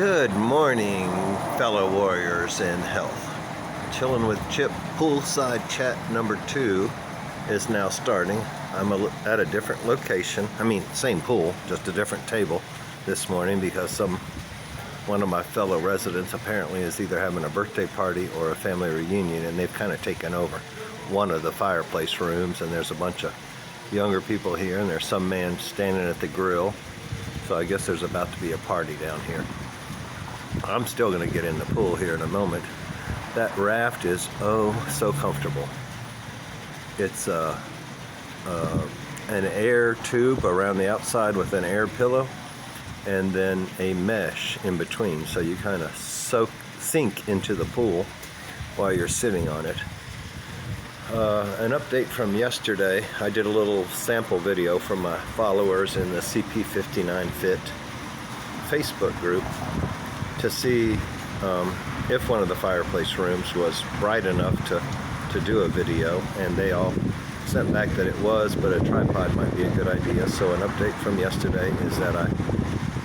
Good morning, fellow warriors in health. Chillin' with Chip Poolside chat number 2 is now starting. I'm at a different location. Same pool, just a different table this morning because one of my fellow residents apparently is either having a birthday party or a family reunion, and they've kind of taken over one of the fireplace rooms, and there's a bunch of younger people here, and there's some man standing at the grill. So I guess there's about to be a party down here. I'm still going to get in the pool here in a moment. That raft is so comfortable. It's an air tube around the outside with an air pillow, and then a mesh in between, so you kind of sink into the pool while you're sitting on it. An update from yesterday, I did a little sample video for my followers in the CP59 Fit Facebook group to see if one of the fireplace rooms was bright enough to do a video, and they all sent back that it was, but a tripod might be a good idea. So an update from yesterday is that I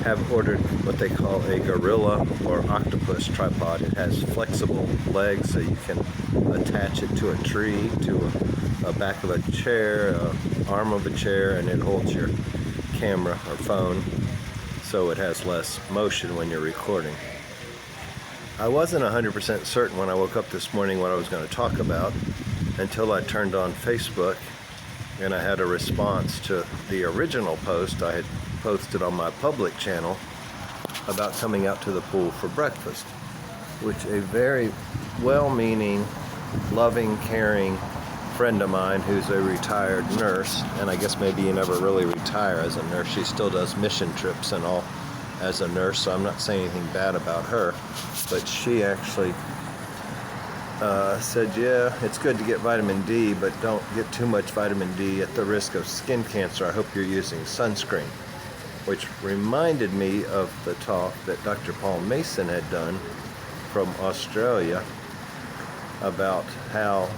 have ordered what they call a gorilla or octopus tripod. It has flexible legs, so you can attach it to a tree, to a back of a chair, an arm of a chair, and it holds your camera or phone, so it has less motion when you're recording. I wasn't 100% certain when I woke up this morning what I was going to talk about until I turned on Facebook, and I had a response to the original post I had posted on my public channel about coming out to the pool for breakfast, which a very well-meaning, loving, caring friend of mine who's a retired nurse, and I guess maybe you never really retire as a nurse. She still does mission trips and all as a nurse, so I'm not saying anything bad about her, but she actually said, yeah, it's good to get vitamin D, but don't get too much vitamin D at the risk of skin cancer. I hope you're using sunscreen. Which reminded me of the talk that Dr. Paul Mason had done from Australia about how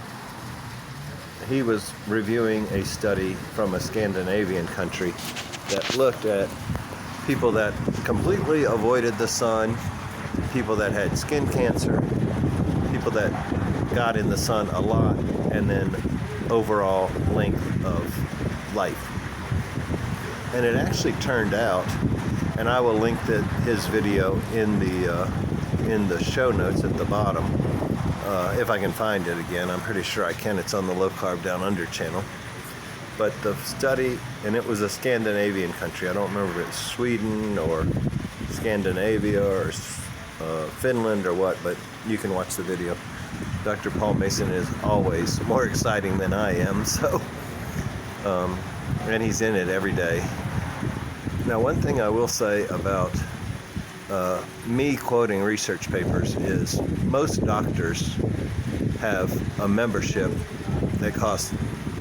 he was reviewing a study from a Scandinavian country that looked at people that completely avoided the sun, people that had skin cancer, people that got in the sun a lot, and then overall length of life. And it actually turned out, and I will link his video in the show notes at the bottom, if I can find it again. I'm pretty sure I can. It's on the Low Carb Down Under channel. But the study, and it was a Scandinavian country. I don't remember if it's Sweden or Scandinavia or Finland or what, but you can watch the video. Dr. Paul Mason is always more exciting than I am, so and he's in it every day. Now, one thing I will say about me quoting research papers is most doctors have a membership that costs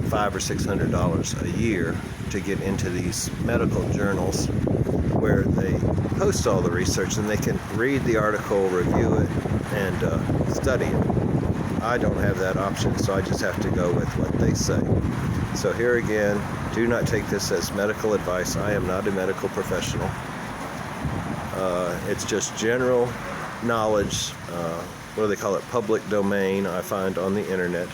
$500 or $600 a year to get into these medical journals where they post all the research, and they can read the article, review it, and study it. I don't have that option, so I just have to go with what they say. So here again, do not take this as medical advice. I am not a medical professional. It's just general knowledge. What do they call it? Public domain, I find on the internet.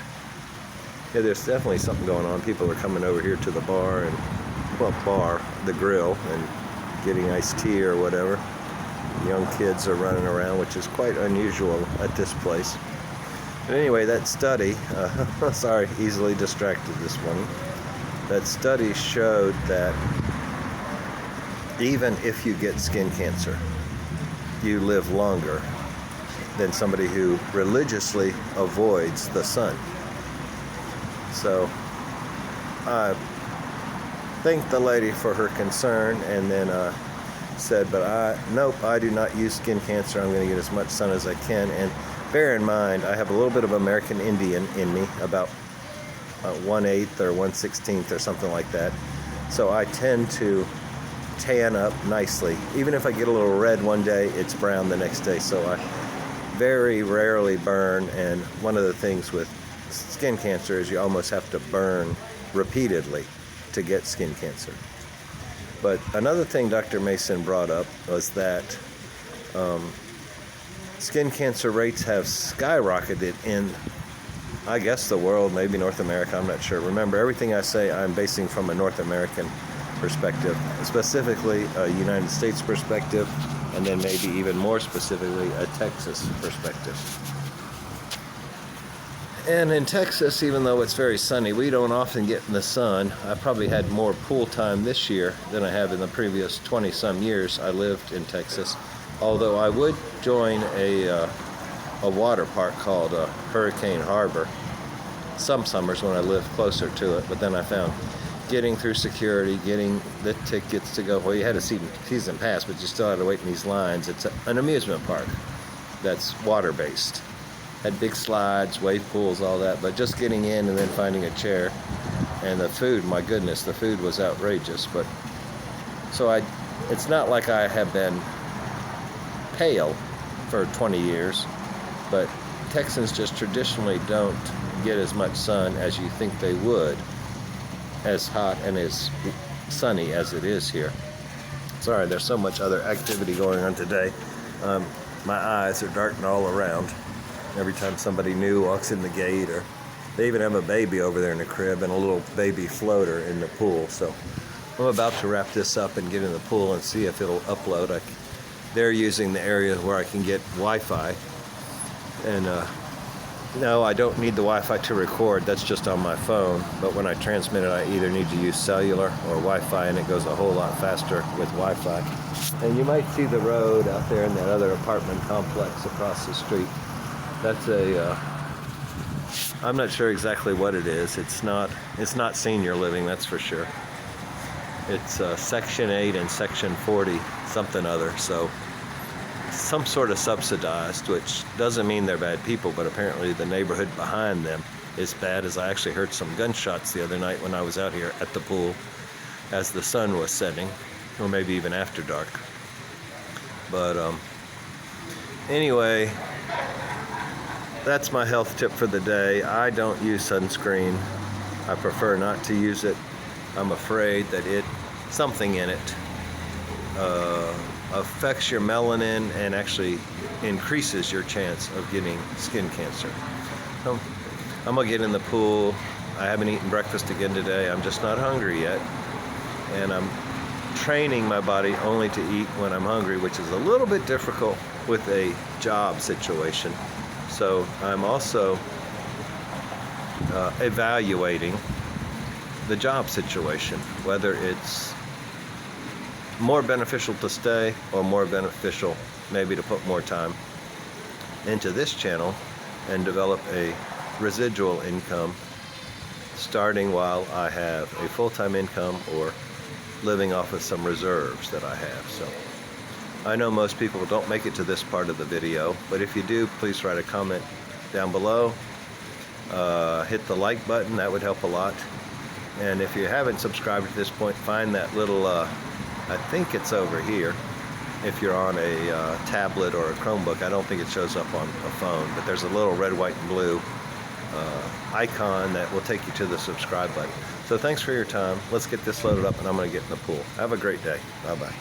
Yeah, there's definitely something going on. People are coming over here to the bar, the grill, and getting iced tea or whatever. Young kids are running around, which is quite unusual at this place. But anyway, that study, sorry, easily distracted this morning. That study showed that even if you get skin cancer, you live longer than somebody who religiously avoids the sun. So I thanked the lady for her concern, and then said, but nope, I do not use skin cancer. I'm going to get as much sun as I can. And bear in mind, I have a little bit of American Indian in me, about 1/8 or 1/16 or something like that. So I tend to tan up nicely. Even if I get a little red one day, it's brown the next day. So I very rarely burn, and one of the things with skin cancer is you almost have to burn repeatedly to get skin cancer. But another thing Dr. Mason brought up was that Skin cancer rates have skyrocketed in, I guess, the world, maybe North America, I'm not sure. Remember, everything I say I'm basing from a North American perspective, specifically a United States perspective, and then maybe even more specifically a Texas perspective. And in Texas, even though it's very sunny, we don't often get in the sun. I probably had more pool time this year than I have in the previous 20-some years I lived in Texas. Although I would join a water park called Hurricane Harbor some summers when I lived closer to it. But then I found getting through security, getting the tickets to go, well, you had a season pass, but you still had to wait in these lines. It's an amusement park that's water-based. Had big slides, wave pools, all that, but just getting in and then finding a chair. And the food, my goodness, the food was outrageous. But so it's not like I have been pale for 20 years, but Texans just traditionally don't get as much sun as you think they would, as hot and as sunny as it is here. Sorry, there's so much other activity going on today. My eyes are darting all around every time somebody new walks in the gate, or they even have a baby over there in the crib and a little baby floater in the pool. So I'm about to wrap this up and get in the pool and see if it'll upload. They're using the area where I can get Wi-Fi, and no, I don't need the Wi-Fi to record. That's just on my phone. But when I transmit it, I either need to use cellular or Wi-Fi, and it goes a whole lot faster with Wi-Fi. And you might see the road out there in that other apartment complex across the street. That's I'm not sure exactly what it is. It's not senior living, that's for sure. It's Section 8 and Section 40 something other, so some sort of subsidized, which doesn't mean they're bad people, but apparently the neighborhood behind them is bad, as I actually heard some gunshots the other night when I was out here at the pool as the sun was setting, or maybe even after dark. But anyway, that's my health tip for the day. I don't use sunscreen. I prefer not to use it. I'm afraid that something in it affects your melanin and actually increases your chance of getting skin cancer. So I'm gonna get in the pool. I haven't eaten breakfast again today. I'm just not hungry yet. And I'm training my body only to eat when I'm hungry, which is a little bit difficult with a job situation. So I'm also evaluating the job situation, whether it's more beneficial to stay or more beneficial maybe to put more time into this channel and develop a residual income starting while I have a full-time income or living off of some reserves that I have. So I know most people don't make it to this part of the video, but if you do, please write a comment down below. Hit the like button, that would help a lot. And if you haven't subscribed at this point, find that little, I think it's over here, if you're on a tablet or a Chromebook. I don't think it shows up on a phone, but there's a little red, white, and blue icon that will take you to the subscribe button. So thanks for your time. Let's get this loaded up and I'm going to get in the pool. Have a great day. Bye-bye.